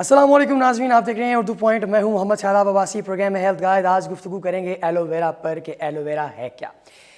अस्सलाम वालेकुम नाज़रीन, आप देख रहे हैं उर्दू पॉइंट। मैं हूं मोहम्मद शादाब अब्बासी, प्रोग्राम है हेल्थ गाइड। आज गुफ्तगू करेंगे एलोवेरा पर कि एलोवेरा है क्या।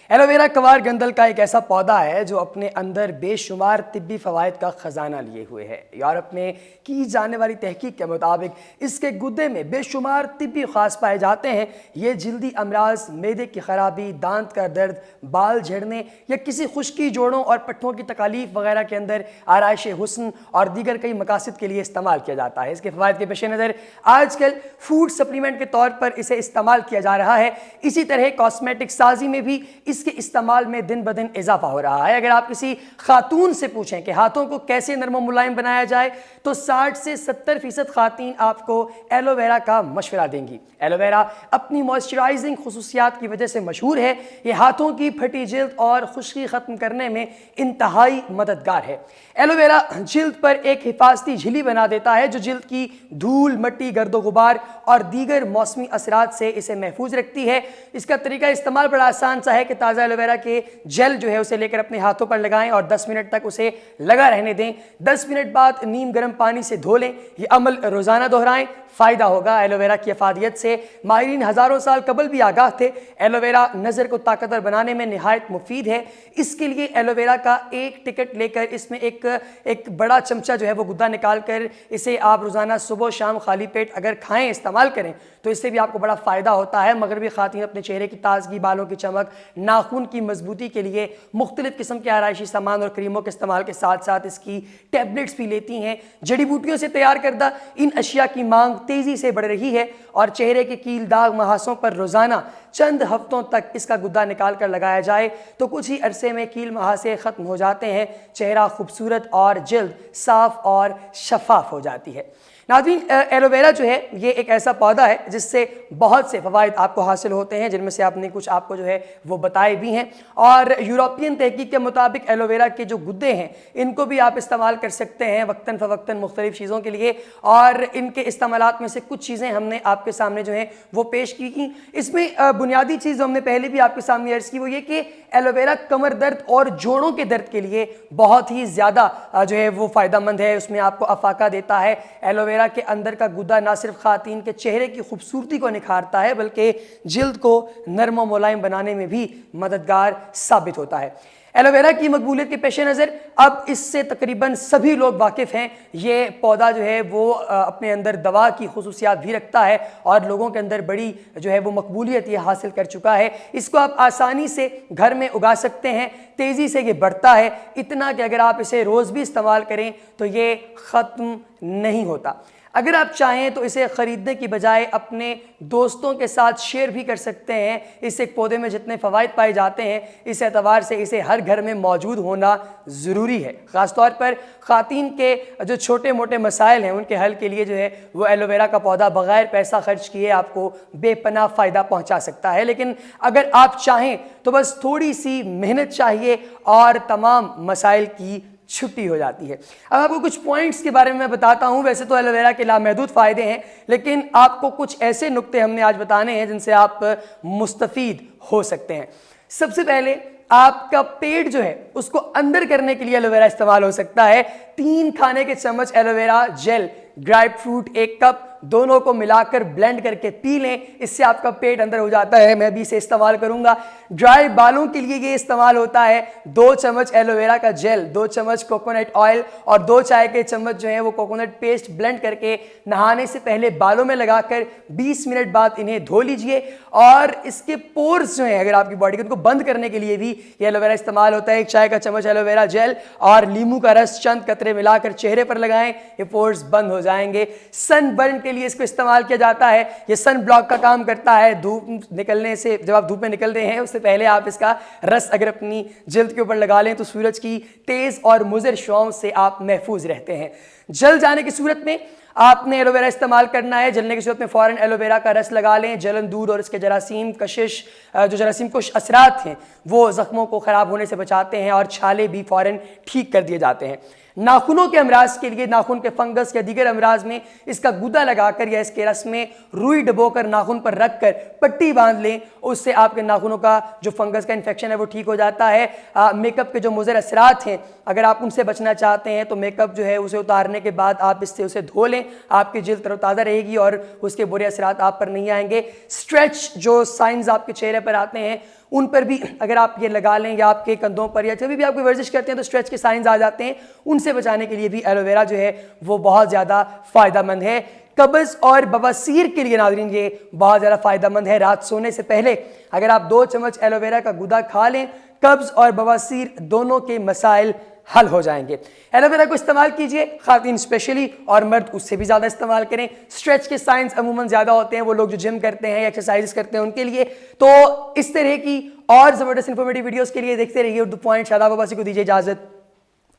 एलोवेरा कवार गंदल का एक ऐसा पौधा है जो अपने अंदर बेशुमार तिब्बी फ़वाइद का ख़जाना लिए हुए है। यूरोप में की जाने वाली तहकीक के मुताबिक इसके गुद्दे में बेशुमार तिब्बी ख़ास पाए जाते हैं। ये जल्दी अमराज, मैदे की ख़राबी, दांत का दर्द, बाल झड़ने या किसी खुश्की, जोड़ों और पट्टों की तकालीफ वगैरह के अंदर आराइश हुस्न और दीगर कई मकासद के लिए इस्तेमाल किया जाता है। इसके फ़वाइद के पेश नज़र आजकल फूड सप्लीमेंट के तौर पर इसे इस्तेमाल किया जा रहा है। इसी तरह कॉस्मेटिक साजी में भी इसके इस्तेमाल में दिन ब दिन इजाफा हो रहा है। अगर आप किसी खातून से पूछें कि हाथों को कैसे नरम मुलायम बनाया जाए तो 60 से 70% खातून आपको एलोवेरा का मशवरा देंगी। एलोवेरा अपनी मॉइस्चराइजिंग खुसूसियात की वजह से मशहूर है। ये हाथों की फटी जिल्द और खुश्की ख़त्म करने में इंतहाई मददगार है। एलोवेरा जिल्द पर एक हिफाजती झिल्ली बना देता है जो जिल्द की धूल, मिट्टी, गर्दो गुबार और दीगर मौसमी असरात से इसे महफूज रखती है। इसका तरीका इस्तेमाल बड़ा आसान सा है कि ताज़ा एलोवेरा के जेल जो है उसे लेकर अपने हाथों पर लगाएं और 10 मिनट तक उसे लगा रहने दें। 10 मिनट बाद नीम गर्म पानी से धो लें। ये अमल रोज़ाना दोहराएं, फ़ायदा होगा। एलोवेरा की अफादियत से माहिरीन हज़ारों साल कबल भी आगाह थे। एलोवेरा नज़र को ताकतवर बनाने में निहायत मुफीद है। इसके लिए एलोवेरा का एक टिकट लेकर इसमें एक बड़ा चमचा जो है वो गुद्दा निकाल कर इसे आप रोज़ाना सुबह शाम खाली पेट अगर खाएं, इस्तेमाल करें तो इससे भी आपको बड़ा फ़ायदा होता है। मगरबी ख़ातीन अपने चेहरे की ताजगी, बालों की चमक, नाखून की मजबूती के लिए मुख्तलिफ किस्म के आराइशी सामान और क्रीमों के इस्तेमाल के साथ साथ इसकी टैबलेट्स भी लेती हैं। जड़ी बूटियों से तैयार करदा इन अशिया की मांग तेज़ी से बढ़ रही है और चेहरे के कील, दाग, महासों पर रोज़ाना चंद हफ्तों तक इसका गुद्दा निकाल कर लगाया जाए तो कुछ ही अरसे में कील महासे ख़त्म हो जाते हैं। चेहरा खूबसूरत और जिल्द साफ़ और शफाफ हो जाती है। नाज़रीन, एलोवेरा जो है ये एक ऐसा पौधा है जिससे बहुत से फ़वाइद आपको हासिल होते हैं, जिनमें से आपने कुछ आपको जो है वो बताए भी हैं। और यूरोपियन तहकीक के मुताबिक एलोवेरा के जो गुद्दे हैं इनको भी आप इस्तेमाल कर सकते हैं वक्तन फ़वक्तन मुख्तलिफ़ चीज़ों के लिए। और इनके इस्तेमालात में से कुछ चीज़ें हमने आपके सामने जो है वो पेश की। इसमें बुनियादी चीज़ जो हमने पहले भी आपके सामने अर्ज़ की वो ये कि एलोवेरा कमर दर्द और जोड़ों के दर्द के लिए बहुत ही ज़्यादा जो है वो फ़ायदेमंद है। उसमें आपको अफाका देता है। एलोवेरा के अंदर का गुद्दा ना सिर्फ खातून के चेहरे की खूबसूरती को निखारता है बल्कि जिल्द को नरम व मुलायम बनाने में भी मददगार साबित होता है। एलोवेरा की मकबूलियत के पेश नज़र अब इससे तकरीबन सभी लोग वाकिफ़ हैं। ये पौधा जो है वो अपने अंदर दवा की खुसूसियात भी रखता है और लोगों के अंदर बड़ी जो है वो मकबूलियत ये हासिल कर चुका है। इसको आप आसानी से घर में उगा सकते हैं। तेज़ी से ये बढ़ता है, इतना कि अगर आप इसे रोज़ भी इस्तेमाल करें तो ये ख़त्म नहीं होता। अगर आप चाहें तो इसे ख़रीदने की बजाय अपने दोस्तों के साथ शेयर भी कर सकते हैं। इस एक पौधे में जितने फ़वाइद पाए जाते हैं इस एतबार से इसे हर घर में मौजूद होना ज़रूरी है। ख़ास तौर पर ख़ातीन के जो छोटे मोटे मसाइल हैं उनके हल के लिए जो है वो एलोवेरा का पौधा बग़ैर पैसा खर्च किए आपको बेपनाह फ़ायदा पहुँचा सकता है। लेकिन अगर आप चाहें तो बस थोड़ी सी मेहनत चाहिए और तमाम मसाइल की छुट्टी हो जाती है। अब आपको कुछ पॉइंट्स के बारे में मैं बताता हूं। वैसे तो एलोवेरा के लामहदूद फ़ायदे हैं लेकिन आपको कुछ ऐसे नुक्ते हमने आज बताने हैं जिनसे आप मुस्तफ़ीद हो सकते हैं। सबसे पहले आपका पेट जो है उसको अंदर करने के लिए एलोवेरा इस्तेमाल हो सकता है। 3 खाने के चम्मच aloe vera gel, grep fruit 1 cup, दोनों को मिलाकर ब्लेंड करके पी लें। इससे आपका पेट अंदर हो जाता है। मैं भी इसे इस्तेमाल करूंगा। ड्राई बालों के लिए ये इस्तेमाल होता है। 2 चम्मच एलोवेरा का जेल, 2 चम्मच कोकोनट ऑयल और 2 चाय के चम्मच जो है वो कोकोनट पेस्ट ब्लेंड करके नहाने से पहले बालों में लगाकर 20 मिनट बाद इन्हें धो लीजिए। और इसके पोर्स जो हैं अगर आपकी बॉडी के उनको बंद करने के लिए भी ये एलोवेरा इस्तेमाल होता है। 1 चाय का चम्मच एलोवेरा जेल और नींबू का रस चंद कतरे मिलाकर चेहरे पर लगाएं, ये पोर्स बंद हो जाएंगे। सनबर्न के लिए इसको इस्तेमाल किया जाता है। ये सन ब्लॉक का काम करता है। धूप निकलने से, जब आप धूप में निकल रहे हैं उससे पहले आप इसका रस अगर अपनी जिल्द के ऊपर लगा लें तो सूरज की तेज और मुज़र शुआओं से आप महफूज रहते हैं। जल जाने की सूरत में आपने एलोवेरा इस्तेमाल करना है। जलने की सूरत में फ़ौरन एलोवेरा का रस लगा लें। जलन दूर और इसके जरासीम कशिश जो जरासीम कुश असरात हैं वो ज़ख्मों को ख़राब होने से बचाते हैं और छाले भी फ़ौरन ठीक कर दिए जाते हैं। नाखूनों के अमराज के लिए, नाखून के फंगस या दीगर अमराज में इसका गुदा लगाकर या इसके रस में रुई डबोकर नाखून पर रखकर पट्टी बांध लें, उससे आपके नाखूनों का जो फंगस का इन्फेक्शन है वो ठीक हो जाता है। मेकअप के जो मुज़र असरात हैं, अगर आप उनसे बचना चाहते हैं तो मेकअप जो है उसे उतारने के बाद आप इससे उसे धो लें, आपकी जिल्द तरोताज़ा रहेगी और उसके बुरे असरात आप पर नहीं आएंगे। स्ट्रेच जो साइंस आपके चेहरे पर आते हैं उन पर भी अगर आप ये लगा लें, या आपके कंधों पर, या जब भी आप कोई वर्जिश करते हैं तो स्ट्रेच के साइंस आ जाते हैं, उनसे बचाने के लिए भी एलोवेरा जो है वो बहुत ज़्यादा फ़ायदेमंद है। कब्ज़ और बवासीर के लिए नाज़रीन ये बहुत ज़्यादा फ़ायदेमंद है। रात सोने से पहले अगर आप 2 चम्मच एलोवेरा का गुदा खा लें, कब्ज़ और बवासीर दोनों के मसाइल हल हो जाएंगे। एलोवेरा को इस्तेमाल कीजिए, खातिन स्पेशली, और मर्द उससे भी ज़्यादा इस्तेमाल करें। स्ट्रेच के साइंस अमूमन ज़्यादा होते हैं वो लोग जो जिम करते हैं या एक्सरसाइज करते हैं उनके लिए। तो इस तरह की और ज़बरदस्त इंफॉर्मेटिव वीडियोस के लिए देखते रहिए उर्दू पॉइंट। शादाब अब्बासी को दीजिए इजाज़त।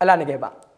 अल्लाह निगहबान।